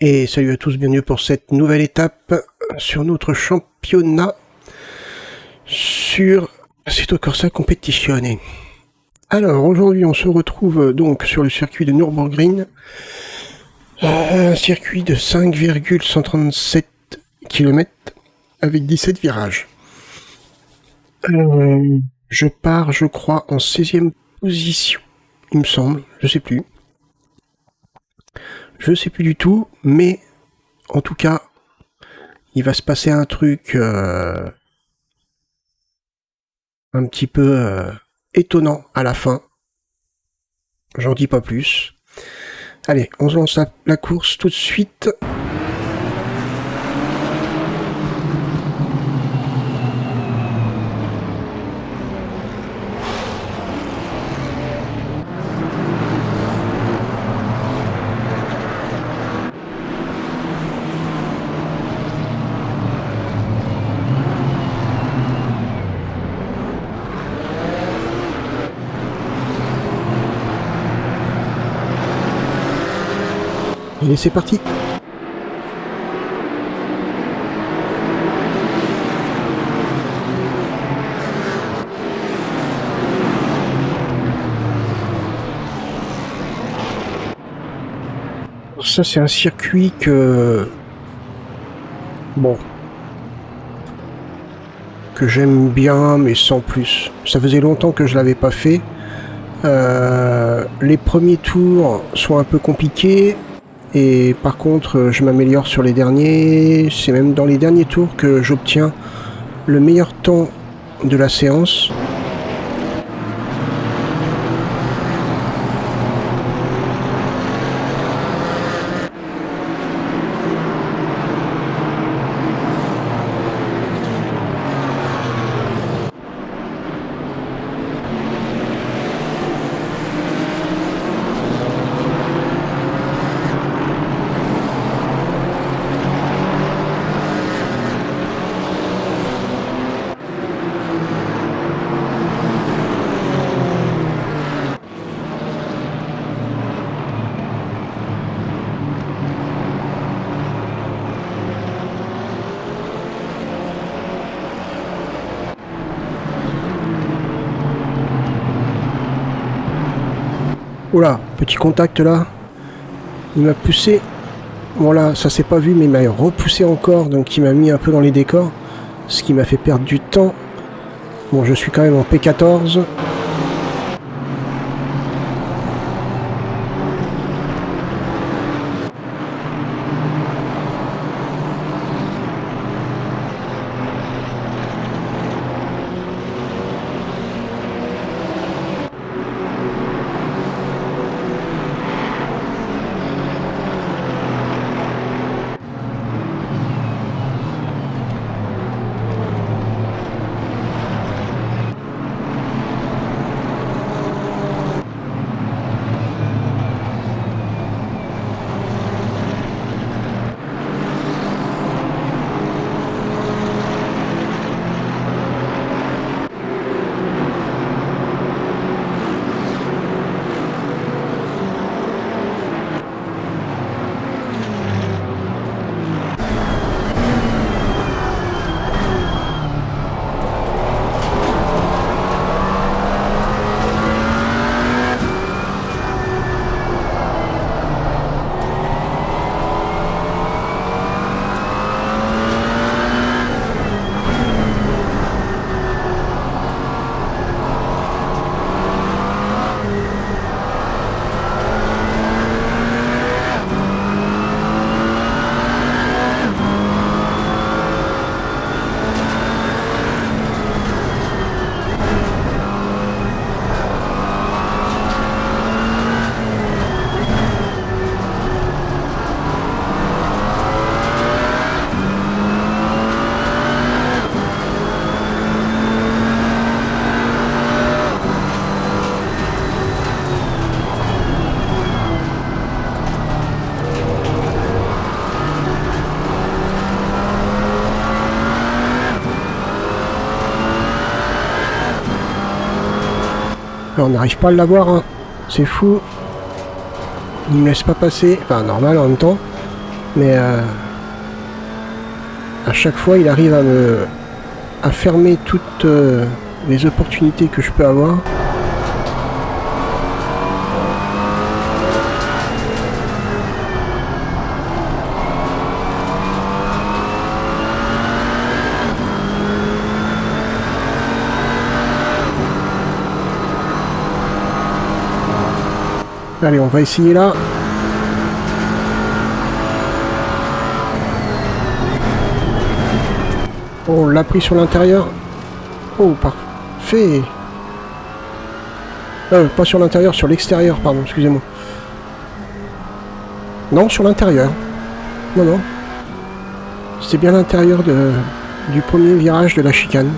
Et salut à tous, bienvenue pour cette nouvelle étape sur notre championnat sur Assetto Corsa Competizione. Alors aujourd'hui on se retrouve donc sur le circuit de Nürburgring, un circuit de 5,137 km avec 17 virages. Je pars, je crois, en 16e position, il me semble, je sais plus. Je sais plus du tout, mais en tout cas, il va se passer un truc un petit peu étonnant à la fin. J'en dis pas plus. Allez, on se lance la course tout de suite. Et c'est parti. Ça c'est un circuit que que j'aime bien mais sans plus. Ça faisait longtemps que je l'avais pas fait. Les premiers tours sont un peu compliqués. Et par contre, je m'améliore sur les derniers. C'est même dans les derniers tours que j'obtiens le meilleur temps de la séance. Oula, petit contact là. Il m'a poussé. Bon là, ça s'est pas vu, mais il m'a repoussé encore, donc il m'a mis un peu dans les décors. Ce qui m'a fait perdre du temps. Bon, je suis quand même en P14. On n'arrive pas à l'avoir, hein. C'est fou. Il me laisse pas passer. Enfin, normal en même temps. Mais à chaque fois, il arrive à fermer toutes les opportunités que je peux avoir. Allez, on va essayer là. Oh, on l'a pris sur l'intérieur. Oh, parfait. Pas sur l'intérieur, sur l'extérieur, pardon, excusez-moi. Non, sur l'intérieur. Non, non. C'était bien l'intérieur du premier virage de la chicane.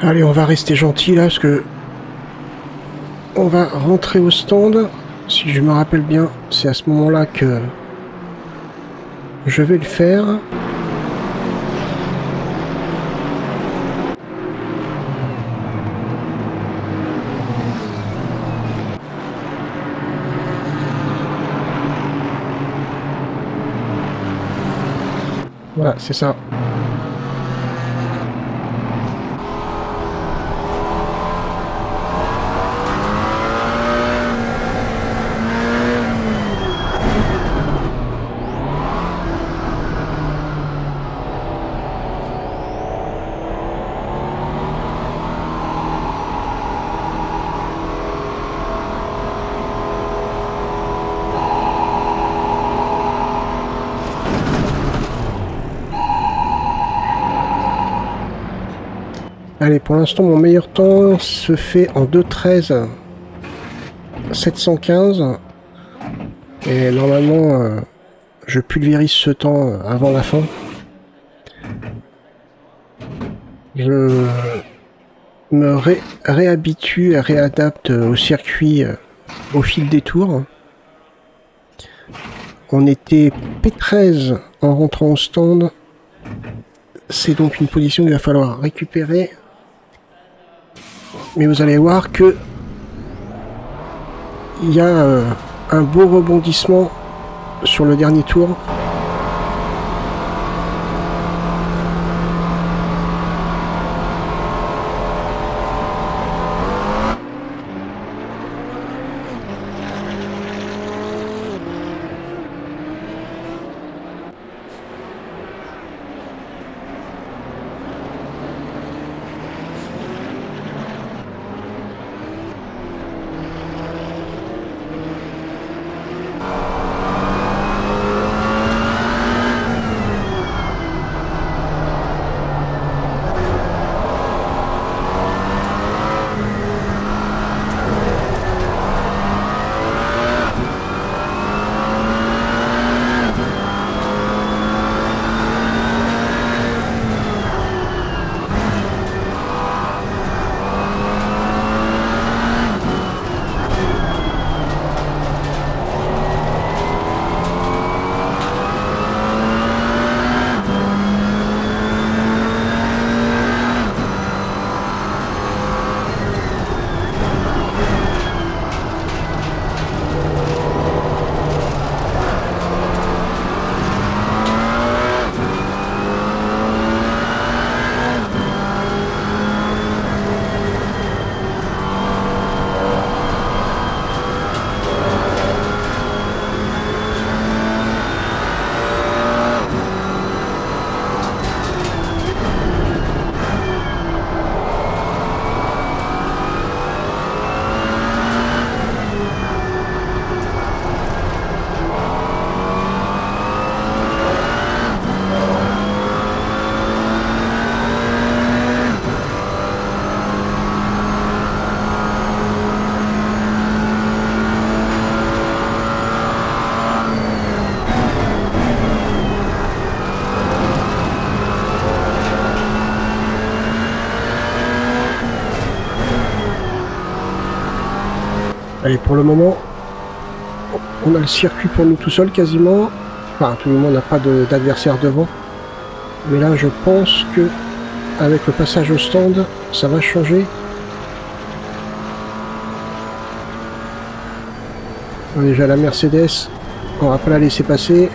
Allez, on va rester gentil là, parce que on va rentrer au stand. Si je me rappelle bien, c'est à ce moment-là que je vais le faire. Voilà, c'est ça. Allez, pour l'instant, mon meilleur temps se fait en 2:13 715. Et normalement, je pulvérise ce temps avant la fin. Je me réhabitue et réadapte au circuit au fil des tours. On était P13 en rentrant au stand. C'est donc une position qu'il va falloir récupérer. Mais vous allez voir que il y a un beau rebondissement sur le dernier tour. Allez, pour le moment, on a le circuit pour nous tout seul quasiment. Enfin, tout le monde n'a pas d'adversaire devant. Mais là, je pense que avec le passage au stand, ça va changer. Déjà la Mercedes, on va pas la laisser passer.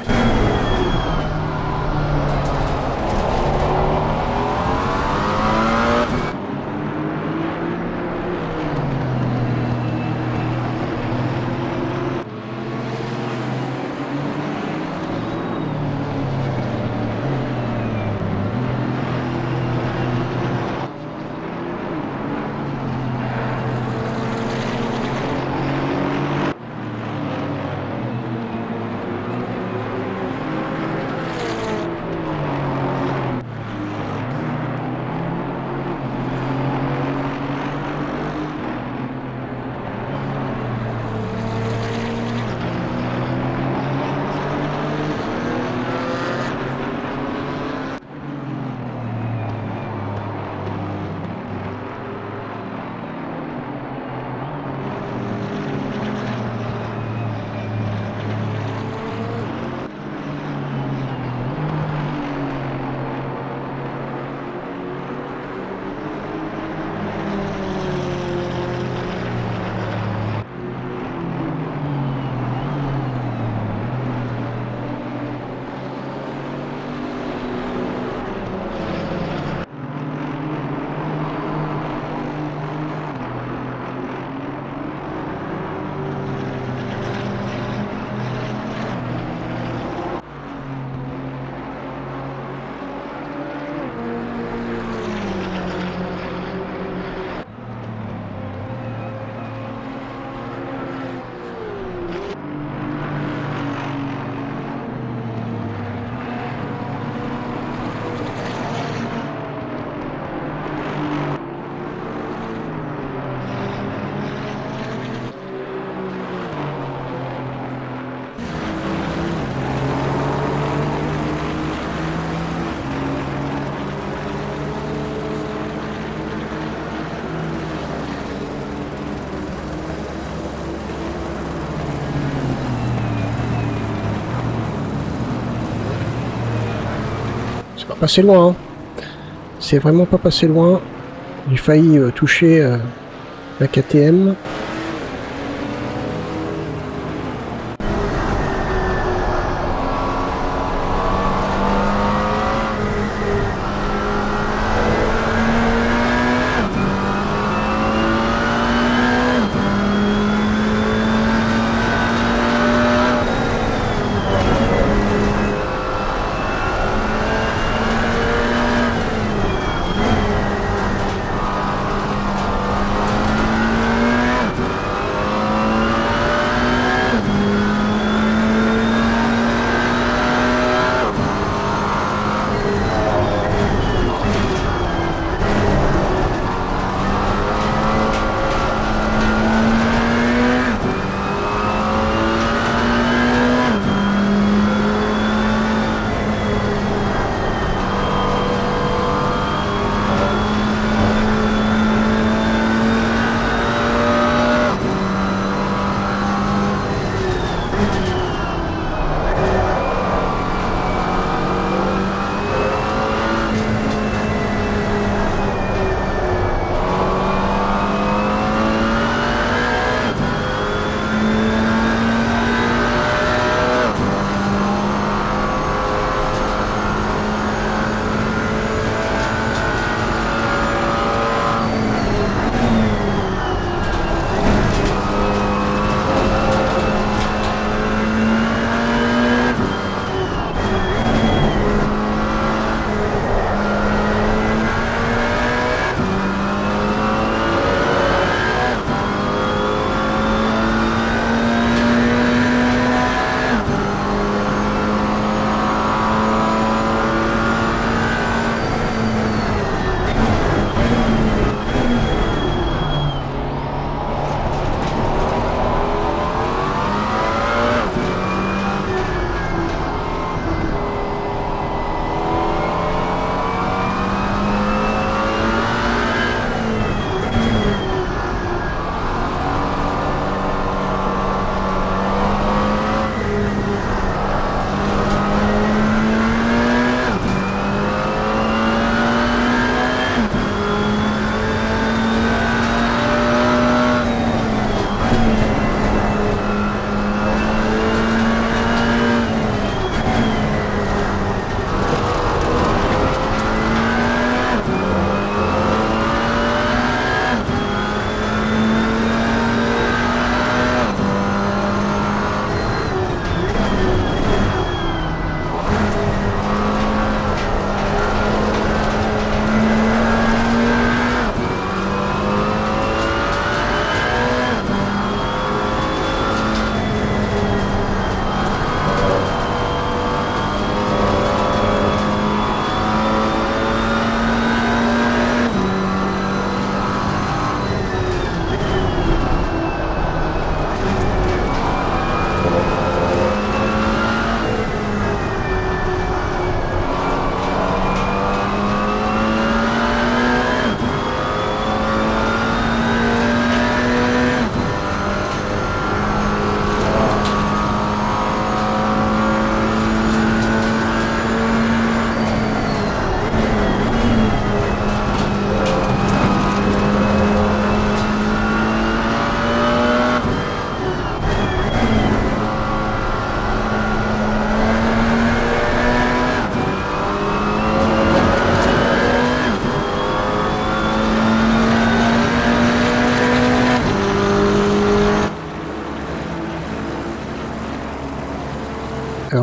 C'est pas passé loin, hein. C'est vraiment pas passé loin. J'ai failli toucher la KTM.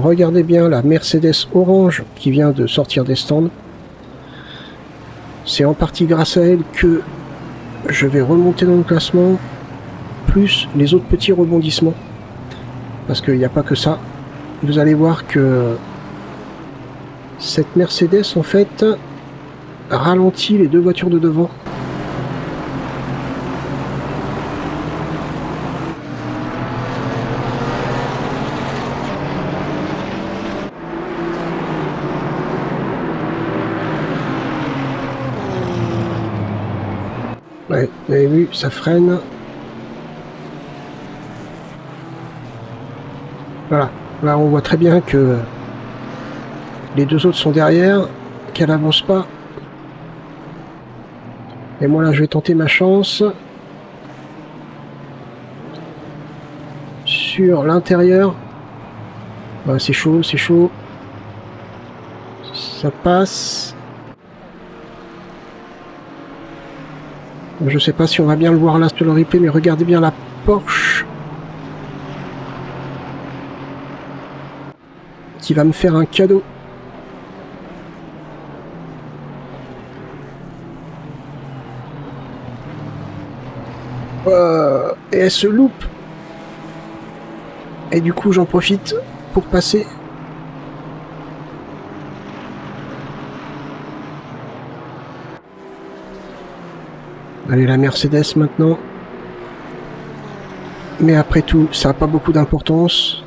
regardez bien la Mercedes orange qui vient de sortir des stands. C'est en partie grâce à elle que je vais remonter dans le classement, plus les autres petits rebondissements. Parce qu'il n'y a pas que ça. Vous allez voir que cette Mercedes, en fait, ralentit les deux voitures de devant. Ouais, vous avez vu, ça freine. Voilà, là on voit très bien que les deux autres sont derrière, qu'elle n'avance pas. Et moi là je vais tenter ma chance. Sur l'intérieur. Ouais, c'est chaud, c'est chaud. Ça passe. Je sais pas si on va bien le voir là sur le replay, mais regardez bien la Porsche qui va me faire un cadeau. Et elle se loupe. Et du coup j'en profite pour passer. Allez, la Mercedes maintenant. Mais après tout, ça n'a pas beaucoup d'importance.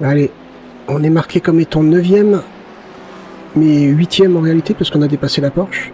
Allez, on est marqué comme étant 9e, mais 8e en réalité parce qu'on a dépassé la Porsche.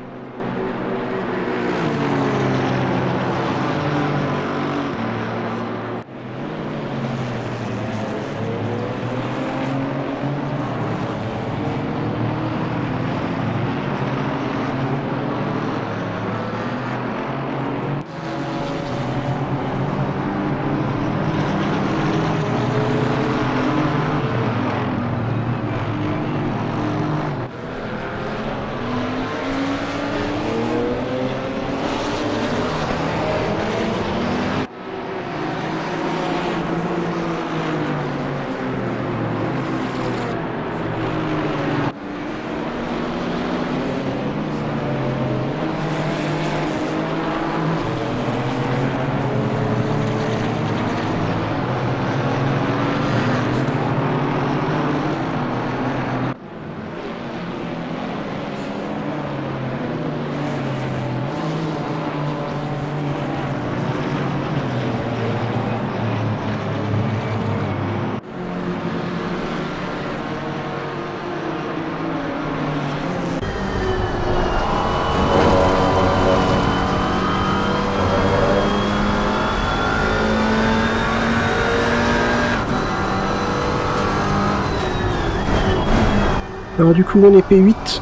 Alors du coup on est P8.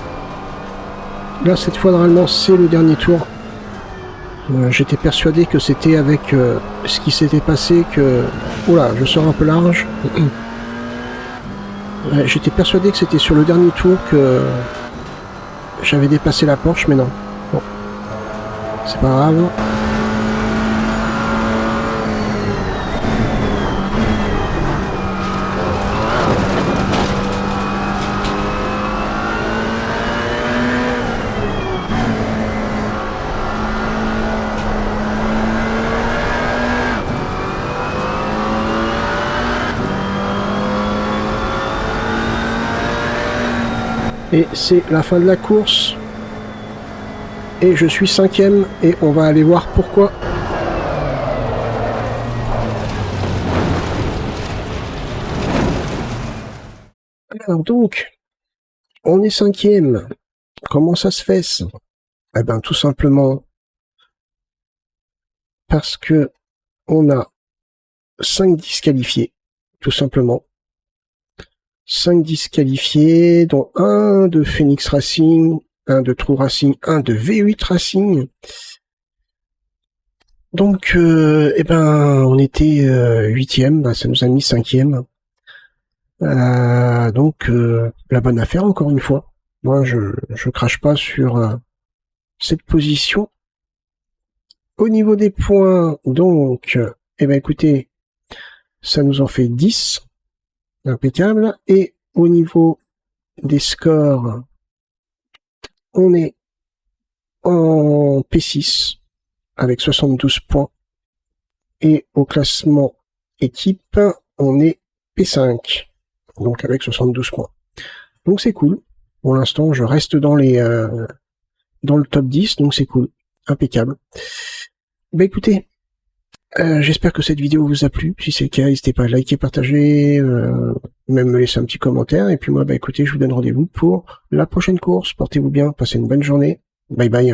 Là cette fois normalement c'est le dernier tour. J'étais persuadé que c'était avec ce qui s'était passé que... Oula, je sors un peu large. J'étais persuadé que c'était sur le dernier tour que j'avais dépassé la Porsche, mais non. Bon, c'est pas grave. Et c'est la fin de la course. Et je suis 5e et on va aller voir pourquoi. Alors donc, on est 5e. Comment ça se fait ça? Eh ben tout simplement parce que on a 5 disqualifiés, tout simplement. 5 disqualifiés, dont un de Phoenix Racing, un de True Racing, un de V8 Racing. Donc, on était 8e, bah, ça nous a mis 5e. Donc, la bonne affaire, encore une fois. Moi, je crache pas sur cette position. Au niveau des points, donc, écoutez, ça nous en fait 10. Impeccable. Et au niveau des scores, on est en P6 avec 72 points. Et au classement équipe, on est P5, donc avec 72 points. Donc c'est cool. Pour l'instant, je reste dans le top 10, donc c'est cool. Impeccable. Bah écoutez, j'espère que cette vidéo vous a plu. Si c'est le cas, n'hésitez pas à liker, partager, même me laisser un petit commentaire. Et puis moi, écoutez, je vous donne rendez-vous pour la prochaine course. Portez-vous bien, passez une bonne journée. Bye bye.